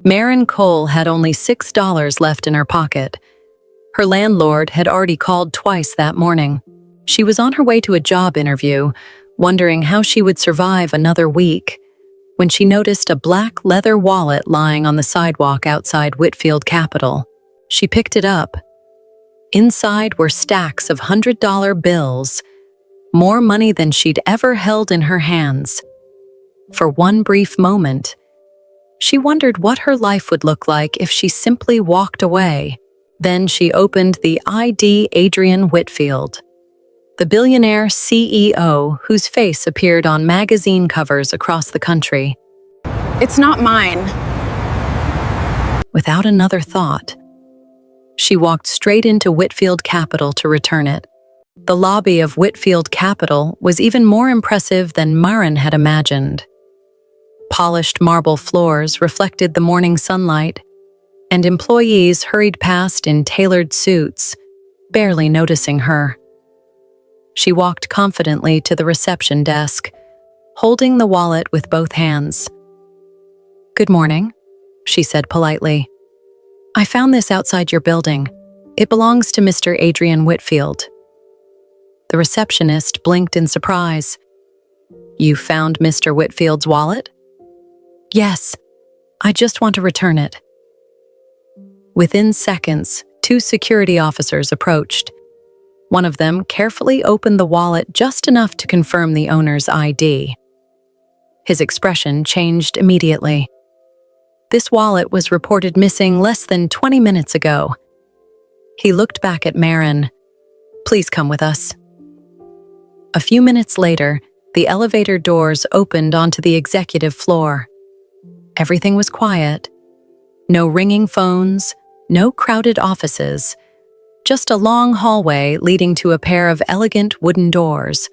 Maren Cole had only $6 left in her pocket. Her landlord had already called twice that morning. She was on her way to a job interview, wondering how she would survive another week, when she noticed a black leather wallet lying on the sidewalk outside Whitfield Capitol. She picked it up. Inside were stacks of $100 bills, more money than she'd ever held in her hands. For one brief moment, she wondered what her life would look like if she simply walked away. Then she opened the ID Adrian Whitfield, the billionaire CEO whose face appeared on magazine covers across the country. It's not mine. Without another thought, she walked straight into Whitfield Capitol to return it. The lobby of Whitfield Capitol was even more impressive than Maren had imagined. Polished marble floors reflected the morning sunlight, and employees hurried past in tailored suits, barely noticing her. She walked confidently to the reception desk, holding the wallet with both hands. "Good morning," she said politely. "I found this outside your building. It belongs to Mr. Adrian Whitfield." The receptionist blinked in surprise. "You found Mr. Whitfield's wallet?" "Yes. I just want to return it." Within seconds, 2 security officers approached. One of them carefully opened the wallet just enough to confirm the owner's ID. His expression changed immediately. This wallet was reported missing less than 20 minutes ago. He looked back at Maren. "Please come with us." A few minutes later, the elevator doors opened onto the executive floor. Everything was quiet. No ringing phones, no crowded offices, just a long hallway leading to a pair of elegant wooden doors.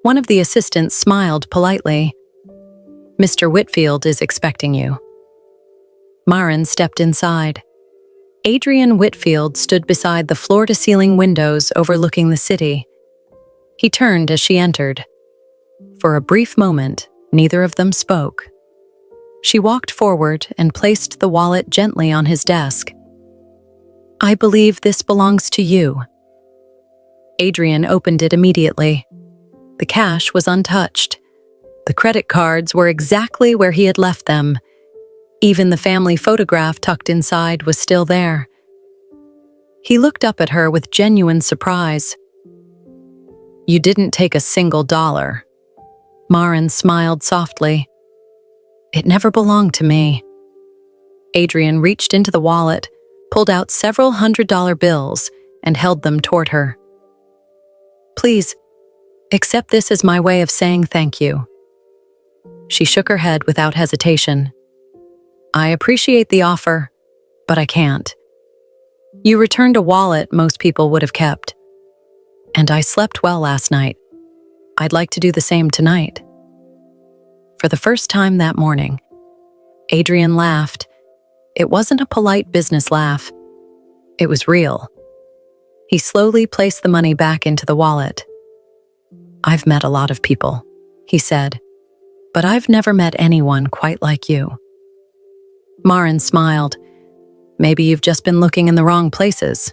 One of the assistants smiled politely. "Mr. Whitfield is expecting you." Maren stepped inside. Adrian Whitfield stood beside the floor-to-ceiling windows overlooking the city. He turned as she entered. For a brief moment, neither of them spoke. She walked forward and placed the wallet gently on his desk. "I believe this belongs to you." Adrian opened it immediately. The cash was untouched. The credit cards were exactly where he had left them. Even the family photograph tucked inside was still there. He looked up at her with genuine surprise. "You didn't take a single dollar." Maren smiled softly. "It never belonged to me." Adrian reached into the wallet, pulled out several $100 bills, and held them toward her. "Please, accept this as my way of saying thank you." She shook her head without hesitation. "I appreciate the offer, but I can't. You returned a wallet most people would have kept. And I slept well last night. I'd like to do the same tonight." For the first time that morning, Adrian laughed. It wasn't a polite business laugh. It was real. He slowly placed the money back into the wallet. "I've met a lot of people," he said, "but I've never met anyone quite like you." Maren smiled. "Maybe you've just been looking in the wrong places."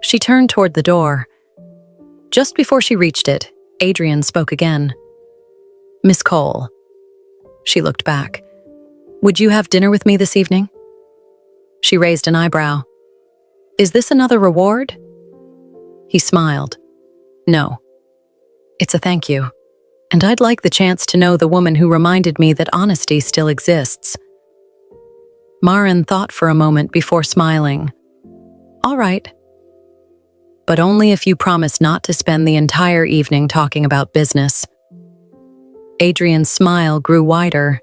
She turned toward the door. Just before she reached it, Adrian spoke again. "Miss Cole." She looked back. "Would you have dinner with me this evening?" She raised an eyebrow. "Is this another reward?" He smiled. "No. It's a thank you. And I'd like the chance to know the woman who reminded me that honesty still exists." Maren thought for a moment before smiling. "All right. But only if you promise not to spend the entire evening talking about business." Adrian's smile grew wider.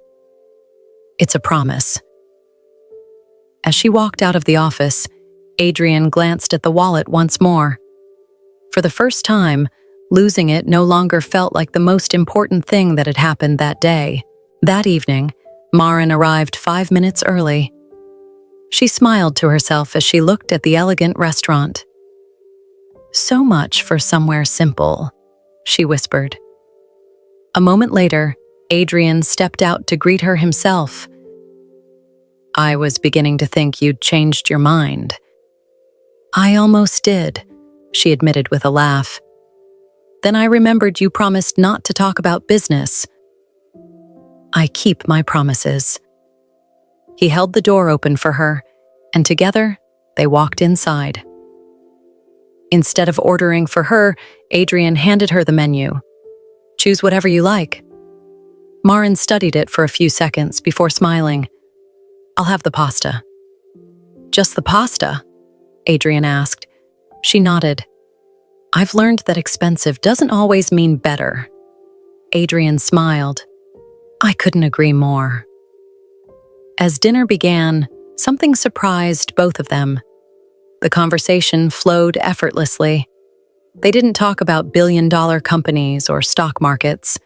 "It's a promise." As she walked out of the office, Adrian glanced at the wallet once more. For the first time, losing it no longer felt like the most important thing that had happened that day. That evening, Maren arrived 5 minutes early. She smiled to herself as she looked at the elegant restaurant. "So much for somewhere simple," she whispered. A moment later, Adrian stepped out to greet her himself. I was beginning to think you'd changed your mind. I almost did, she admitted with a laugh. Then I remembered you promised not to talk about business. I keep my promises. He held the door open for her, and together they walked inside. Instead of ordering for her, Adrian handed her the menu. Choose whatever you like. Maren studied it for a few seconds before smiling. I'll have the pasta. Just the pasta? Adrian asked. She nodded. I've learned that expensive doesn't always mean better. Adrian smiled. I couldn't agree more. As dinner began, something surprised both of them. The conversation flowed effortlessly. They didn't talk about billion-dollar companies or stock markets.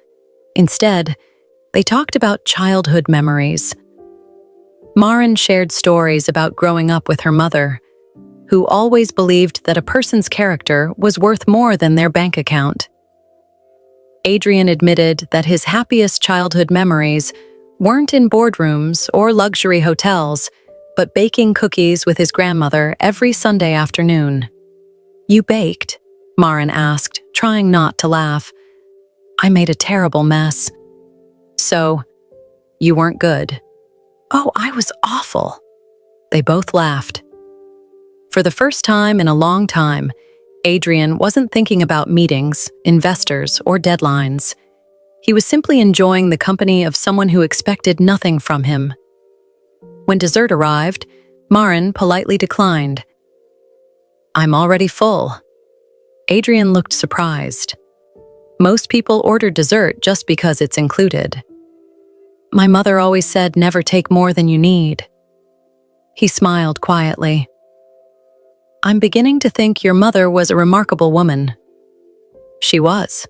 Instead, they talked about childhood memories. Maren shared stories about growing up with her mother, who always believed that a person's character was worth more than their bank account. Adrian admitted that his happiest childhood memories weren't in boardrooms or luxury hotels, but baking cookies with his grandmother every Sunday afternoon. You baked? Maren asked, trying not to laugh. I made a terrible mess. So, you weren't good. Oh, I was awful. They both laughed. For the first time in a long time, Adrian wasn't thinking about meetings, investors, or deadlines. He was simply enjoying the company of someone who expected nothing from him. When dessert arrived, Maren politely declined. I'm already full. Adrian looked surprised. Most people order dessert just because it's included. My mother always said never take more than you need. He smiled quietly. I'm beginning to think your mother was a remarkable woman. She was.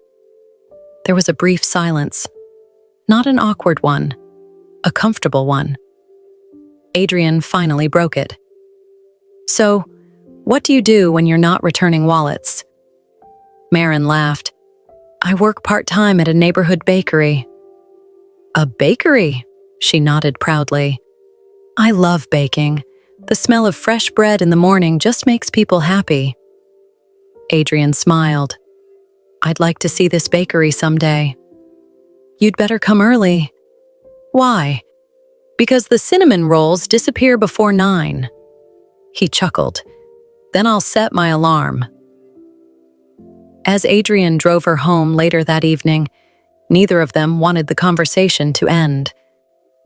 There was a brief silence. Not an awkward one, a comfortable one. Adrian finally broke it. So, what do you do when you're not returning wallets? Maren laughed. I work part-time at a neighborhood bakery. A bakery? She nodded proudly. I love baking. The smell of fresh bread in the morning just makes people happy. Adrian smiled. I'd like to see this bakery someday. You'd better come early. Why? Because the cinnamon rolls disappear before 9. He chuckled. Then I'll set my alarm. As Adrian drove her home later that evening, neither of them wanted the conversation to end.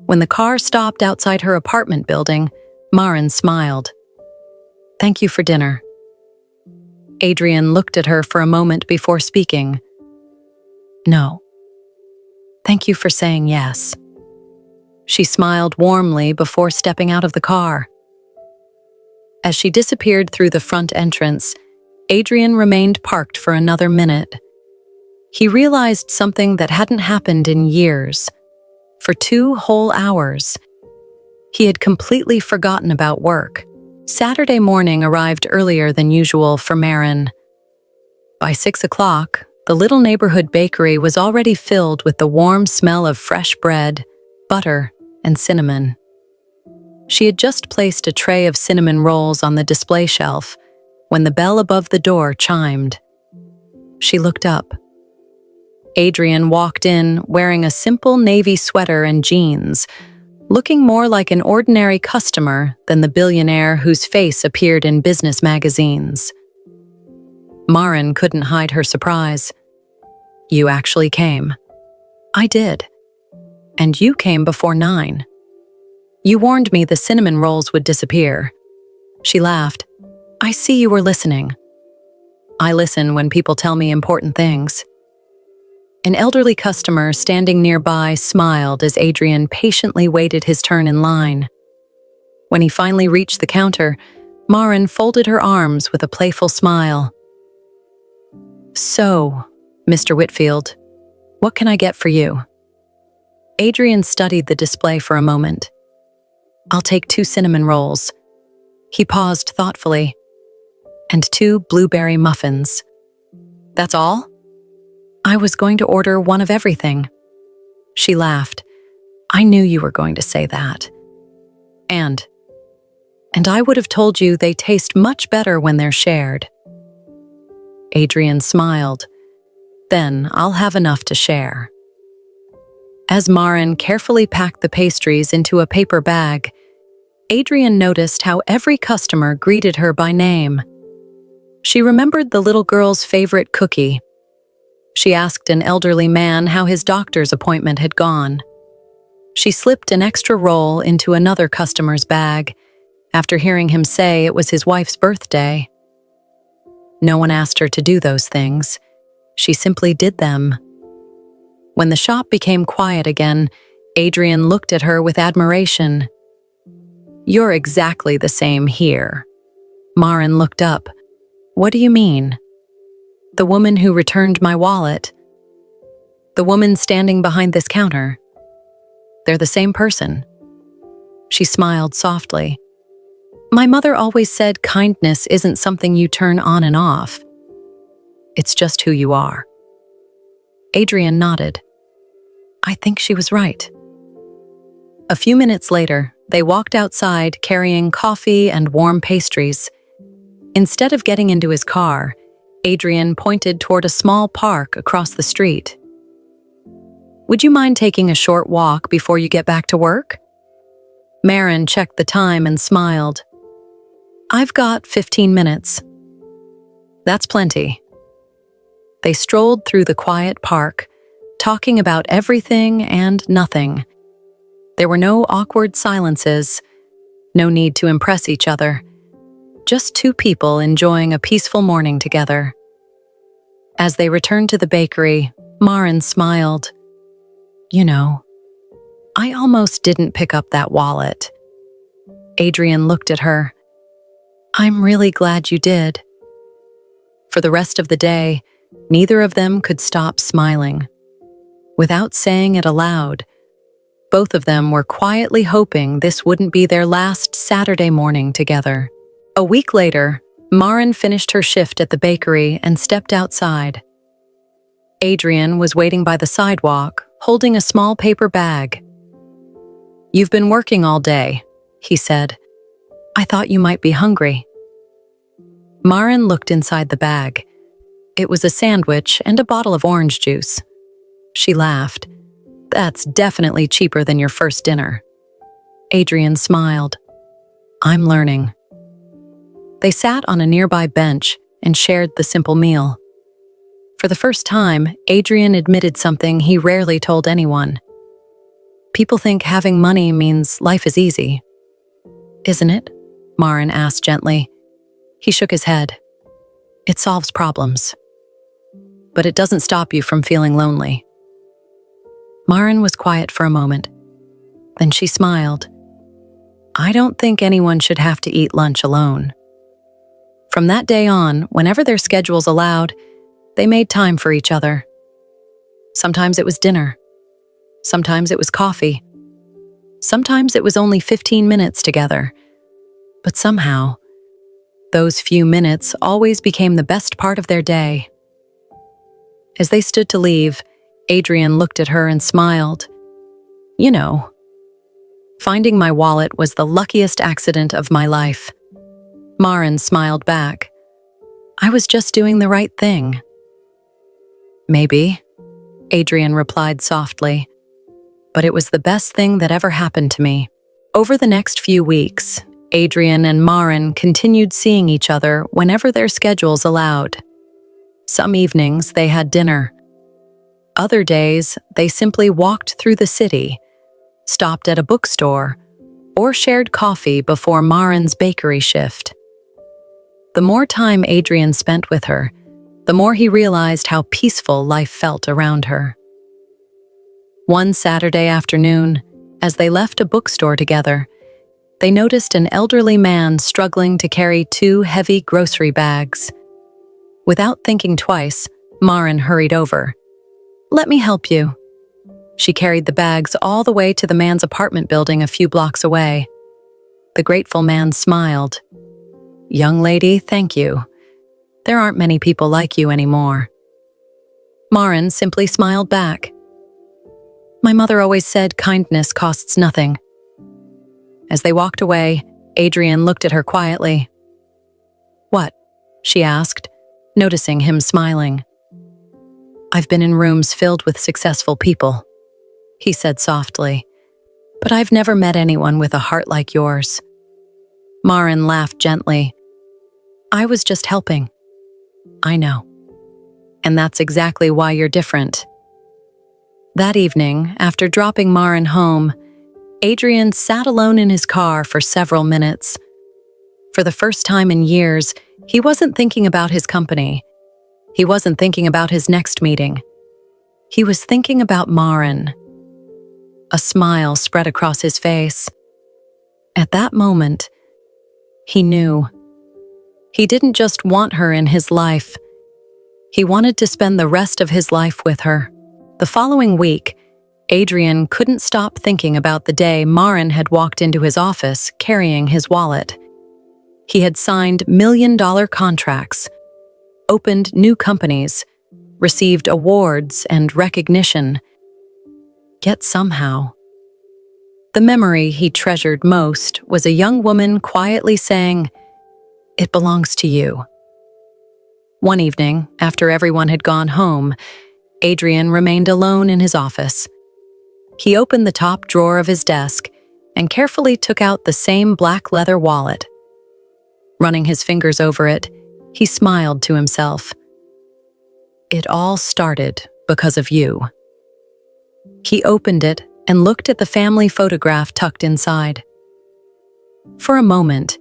When the car stopped outside her apartment building, Maren smiled. Thank you for dinner. Adrian looked at her for a moment before speaking. No. Thank you for saying yes. She smiled warmly before stepping out of the car. As she disappeared through the front entrance, Adrian remained parked for another minute. He realized something that hadn't happened in years. For 2 whole hours, he had completely forgotten about work. Saturday morning arrived earlier than usual for Maren. By 6 o'clock, the little neighborhood bakery was already filled with the warm smell of fresh bread, butter, and cinnamon. She had just placed a tray of cinnamon rolls on the display shelf when the bell above the door chimed. She looked up. Adrian walked in wearing a simple navy sweater and jeans, looking more like an ordinary customer than the billionaire whose face appeared in business magazines. Maren couldn't hide her surprise. You actually came. I did. And you came before 9. You warned me the cinnamon rolls would disappear. She laughed. I see you were listening. I listen when people tell me important things. An elderly customer standing nearby smiled as Adrian patiently waited his turn in line. When he finally reached the counter, Maren folded her arms with a playful smile. So, Mr. Whitfield, what can I get for you? Adrian studied the display for a moment. I'll take 2 cinnamon rolls. He paused thoughtfully. And 2 blueberry muffins. That's all? I was going to order one of everything. She laughed. I knew you were going to say that. And hand. And I would have told you they taste much better when they're shared. Adrian smiled. Then I'll have enough to share. As Maren carefully packed the pastries into a paper bag, Adrian noticed how every customer greeted her by name. She remembered the little girl's favorite cookie. She asked an elderly man how his doctor's appointment had gone. She slipped an extra roll into another customer's bag after hearing him say it was his wife's birthday. No one asked her to do those things. She simply did them. When the shop became quiet again, Adrian looked at her with admiration. "You're exactly the same here." Maren looked up. "What do you mean?" "The woman who returned my wallet. The woman standing behind this counter. They're the same person." She smiled softly. "My mother always said kindness isn't something you turn on and off. It's just who you are." Adrian nodded. I think she was right. A few minutes later, they walked outside carrying coffee and warm pastries. Instead of getting into his car, Adrian pointed toward a small park across the street. "Would you mind taking a short walk before you get back to work?" Maren checked the time and smiled. "I've got 15 minutes." "That's plenty." They strolled through the quiet park, talking about everything and nothing. There were no awkward silences, no need to impress each other. Just two people enjoying a peaceful morning together. As they returned to the bakery, Maren smiled. "You know, I almost didn't pick up that wallet." Adrian looked at her. "I'm really glad you did." For the rest of the day, neither of them could stop smiling. Without saying it aloud, both of them were quietly hoping this wouldn't be their last Saturday morning together. A week later, Maren finished her shift at the bakery and stepped outside. Adrian was waiting by the sidewalk, holding a small paper bag. "You've been working all day," he said. "I thought you might be hungry." Maren looked inside the bag. It was a sandwich and a bottle of orange juice. She laughed. "That's definitely cheaper than your first dinner." Adrian smiled. "I'm learning." They sat on a nearby bench and shared the simple meal. For the first time, Adrian admitted something he rarely told anyone. "People think having money means life is easy." "Isn't it?" Maren asked gently. He shook his head. "It solves problems. But it doesn't stop you from feeling lonely." Maren was quiet for a moment. Then she smiled. "I don't think anyone should have to eat lunch alone." From that day on, whenever their schedules allowed, they made time for each other. Sometimes it was dinner. Sometimes it was coffee. Sometimes it was only 15 minutes together. But somehow, those few minutes always became the best part of their day. As they stood to leave, Adrian looked at her and smiled. "You know, finding my wallet was the luckiest accident of my life." Maren smiled back. "I was just doing the right thing." "Maybe," Adrian replied softly, "but it was the best thing that ever happened to me." Over the next few weeks, Adrian and Maren continued seeing each other whenever their schedules allowed. Some evenings they had dinner. Other days, they simply walked through the city, stopped at a bookstore, or shared coffee before Maren's bakery shift. The more time Adrian spent with her, the more he realized how peaceful life felt around her. One Saturday afternoon, as they left a bookstore together, they noticed an elderly man struggling to carry two heavy grocery bags. Without thinking twice, Maren hurried over. "Let me help you." She carried the bags all the way to the man's apartment building a few blocks away. The grateful man smiled. "Young lady, thank you. There aren't many people like you anymore." Maren simply smiled back. "My mother always said kindness costs nothing." As they walked away, Adrian looked at her quietly. "What?" she asked, noticing him smiling. "I've been in rooms filled with successful people," he said softly, "but I've never met anyone with a heart like yours." Maren laughed gently. "I was just helping." "I know. And that's exactly why you're different." That evening, after dropping Maren home, Adrian sat alone in his car for several minutes. For the first time in years, he wasn't thinking about his company. He wasn't thinking about his next meeting. He was thinking about Maren. A smile spread across his face. At that moment, he knew. He didn't just want her in his life. He wanted to spend the rest of his life with her. The following week, Adrian couldn't stop thinking about the day Maren had walked into his office carrying his wallet. He had signed million-dollar contracts, opened new companies, received awards and recognition. Yet somehow, the memory he treasured most was a young woman quietly saying, "It belongs to you." One evening, after everyone had gone home, Adrian remained alone in his office. He opened the top drawer of his desk and carefully took out the same black leather wallet. Running his fingers over it, he smiled to himself. "It all started because of you." He opened it and looked at the family photograph tucked inside. For a moment,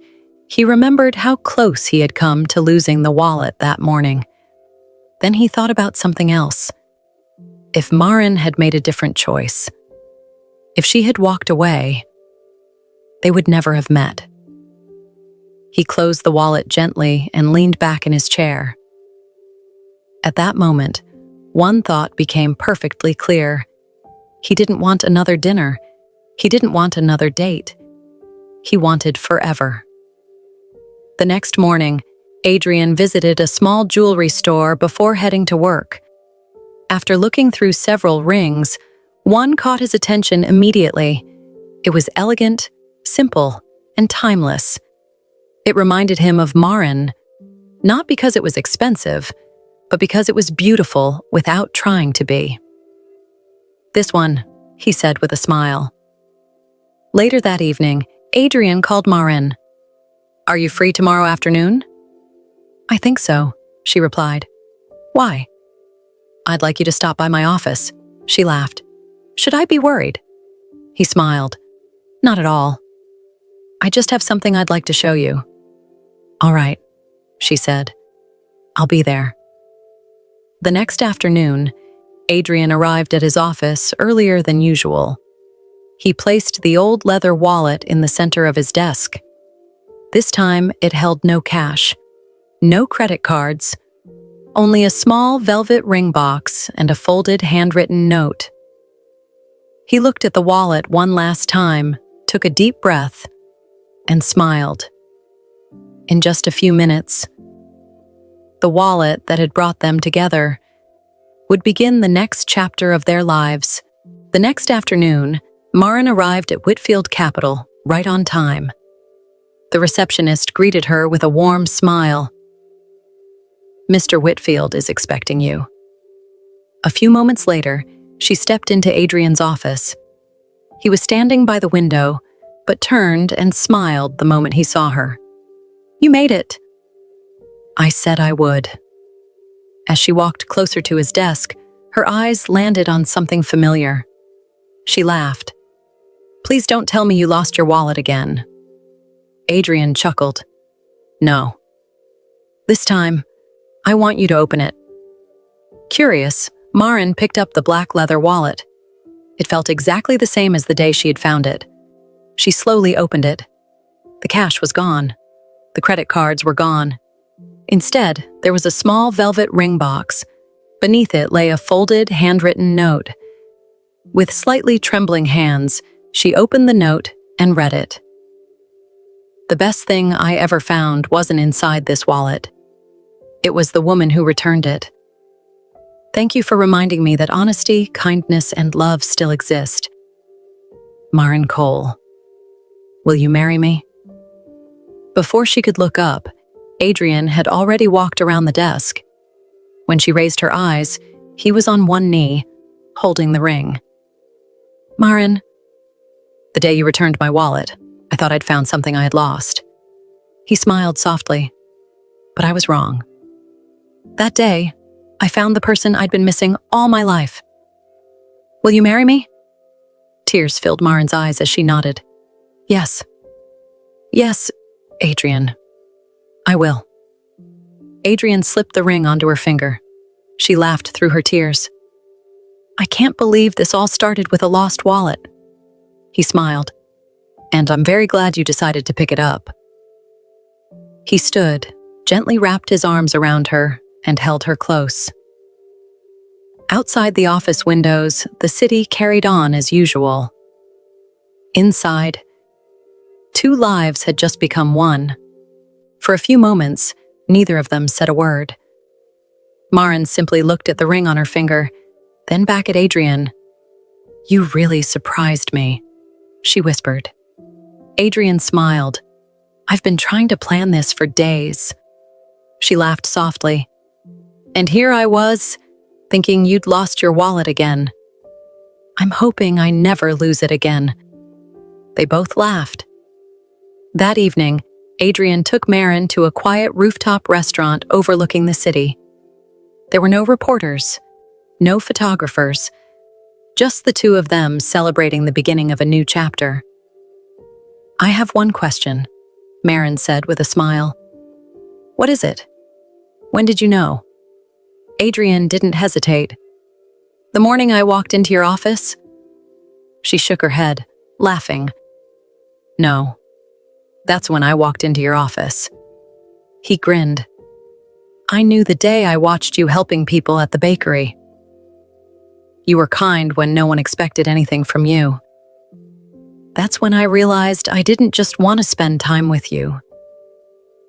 he remembered how close he had come to losing the wallet that morning. Then he thought about something else. If Maren had made a different choice, if she had walked away, they would never have met. He closed the wallet gently and leaned back in his chair. At that moment, one thought became perfectly clear. He didn't want another dinner. He didn't want another date. He wanted forever. The next morning, Adrian visited a small jewelry store before heading to work. After looking through several rings, one caught his attention immediately. It was elegant, simple, and timeless. It reminded him of Maren, not because it was expensive, but because it was beautiful without trying to be. "This one," he said with a smile. Later that evening, Adrian called Maren. "Are you free tomorrow afternoon?" "I think so," she replied. "Why?" "I'd like you to stop by my office," she laughed. "Should I be worried?" He smiled. "Not at all. I just have something I'd like to show you." "All right," she said. "I'll be there." The next afternoon, Adrian arrived at his office earlier than usual. He placed the old leather wallet in the center of his desk. This time, it held no cash, no credit cards, only a small velvet ring box and a folded handwritten note. He looked at the wallet one last time, took a deep breath, and smiled. In just a few minutes, the wallet that had brought them together would begin the next chapter of their lives. The next afternoon, Maren arrived at Whitfield Capital right on time. The receptionist greeted her with a warm smile. "Mr. Whitfield is expecting you." A few moments later, she stepped into Adrian's office. He was standing by the window, but turned and smiled the moment he saw her. "You made it." "I said I would." As she walked closer to his desk, her eyes landed on something familiar. She laughed. "Please don't tell me you lost your wallet again." Adrian chuckled. "No. This time, I want you to open it." Curious, Maren picked up the black leather wallet. It felt exactly the same as the day she had found it. She slowly opened it. The cash was gone. The credit cards were gone. Instead, there was a small velvet ring box. Beneath it lay a folded, handwritten note. With slightly trembling hands, she opened the note and read it. "The best thing I ever found wasn't inside this wallet. It was the woman who returned it. Thank you for reminding me that honesty, kindness, and love still exist. Maren Cole." Will you marry me? Before she could look up, Adrian had already walked around the desk. When she raised her eyes, he was on one knee, holding the ring. Maren, the day you returned my wallet, I thought I'd found something I had lost. He smiled softly, but I was wrong. That day, I found the person I'd been missing all my life. Will you marry me? Tears filled Maren's eyes as she nodded. Yes. Yes, Adrian. I will. Adrian slipped the ring onto her finger. She laughed through her tears. I can't believe this all started with a lost wallet. He smiled. And I'm very glad you decided to pick it up. He stood, gently wrapped his arms around her, and held her close. Outside the office windows, the city carried on as usual. Inside, two lives had just become one. For a few moments, neither of them said a word. Maren simply looked at the ring on her finger, then back at Adrian. You really surprised me, she whispered. Adrian smiled. I've been trying to plan this for days. She laughed softly. And here I was, thinking you'd lost your wallet again. I'm hoping I never lose it again. They both laughed. That evening, Adrian took Maren to a quiet rooftop restaurant overlooking the city. There were no reporters, no photographers, just the two of them celebrating the beginning of a new chapter. I have one question, Maren said with a smile. What is it? When did you know? Adrian didn't hesitate. The morning I walked into your office? She shook her head, laughing. No, that's when I walked into your office. He grinned. I knew the day I watched you helping people at the bakery. You were kind when no one expected anything from you. That's when I realized I didn't just want to spend time with you.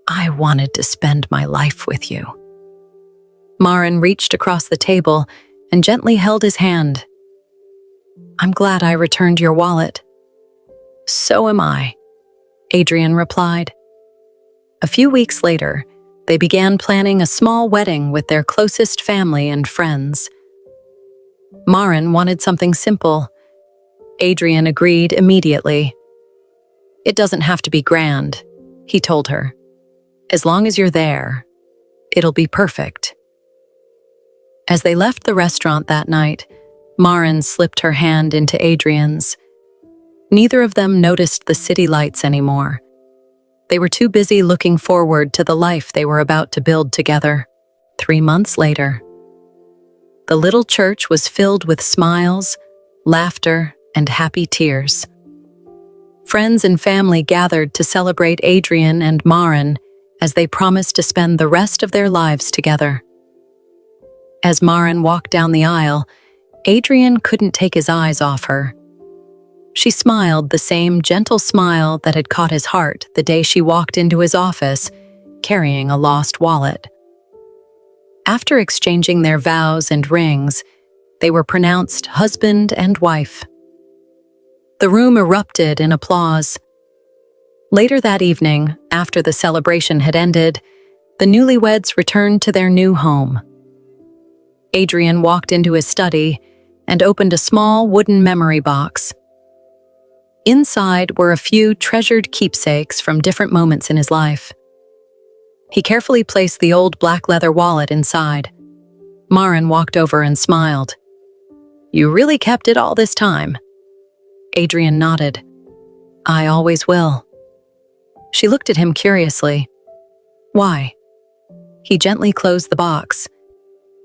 I wanted to spend my life with you. Maren reached across the table and gently held his hand. I'm glad I returned your wallet. So am I, Adrian replied. A few weeks later, they began planning a small wedding with their closest family and friends. Maren wanted something simple. Adrian agreed immediately. It doesn't have to be grand, he told her. As long as you're there, it'll be perfect. As they left the restaurant that night, Maren slipped her hand into Adrian's. Neither of them noticed the city lights anymore. They were too busy looking forward to the life they were about to build together. 3 months later, the little church was filled with smiles, laughter, and happy tears. Friends and family gathered to celebrate Adrian and Maren as they promised to spend the rest of their lives together. As Maren walked down the aisle, Adrian couldn't take his eyes off her. She smiled the same gentle smile that had caught his heart the day she walked into his office, carrying a lost wallet. After exchanging their vows and rings, they were pronounced husband and wife. The room erupted in applause. Later that evening, after the celebration had ended, the newlyweds returned to their new home. Adrian walked into his study and opened a small wooden memory box. Inside were a few treasured keepsakes from different moments in his life. He carefully placed the old black leather wallet inside. Maren walked over and smiled. You really kept it all this time? Adrian nodded. I always will. She looked at him curiously. Why? He gently closed the box.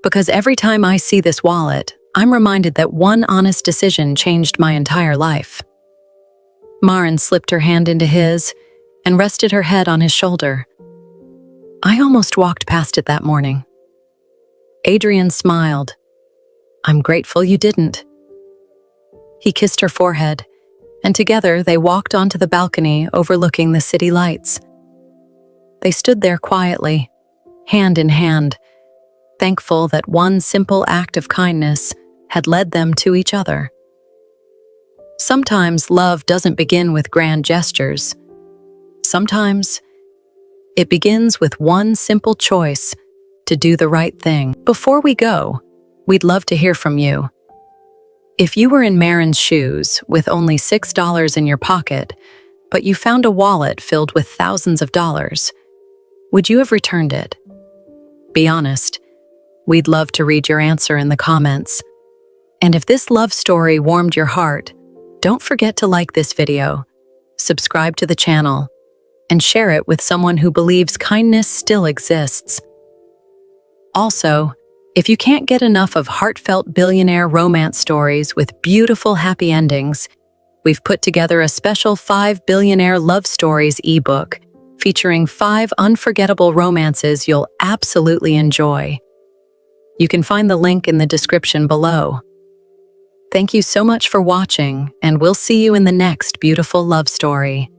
Because every time I see this wallet, I'm reminded that one honest decision changed my entire life. Maren slipped her hand into his and rested her head on his shoulder. I almost walked past it that morning. Adrian smiled. I'm grateful you didn't. He kissed her forehead, and together they walked onto the balcony overlooking the city lights. They stood there quietly, hand in hand, thankful that one simple act of kindness had led them to each other. Sometimes love doesn't begin with grand gestures. Sometimes it begins with one simple choice to do the right thing. Before we go, we'd love to hear from you. If you were in Marin's shoes with only $6 in your pocket, but you found a wallet filled with thousands of dollars, would you have returned it? Be honest. We'd love to read your answer in the comments. And if this love story warmed your heart, don't forget to like this video, subscribe to the channel, and share it with someone who believes kindness still exists. Also, if you can't get enough of heartfelt billionaire romance stories with beautiful happy endings, we've put together a special 5 Billionaire Love Stories ebook featuring 5 unforgettable romances you'll absolutely enjoy. You can find the link in the description below. Thank you so much for watching, and we'll see you in the next beautiful love story.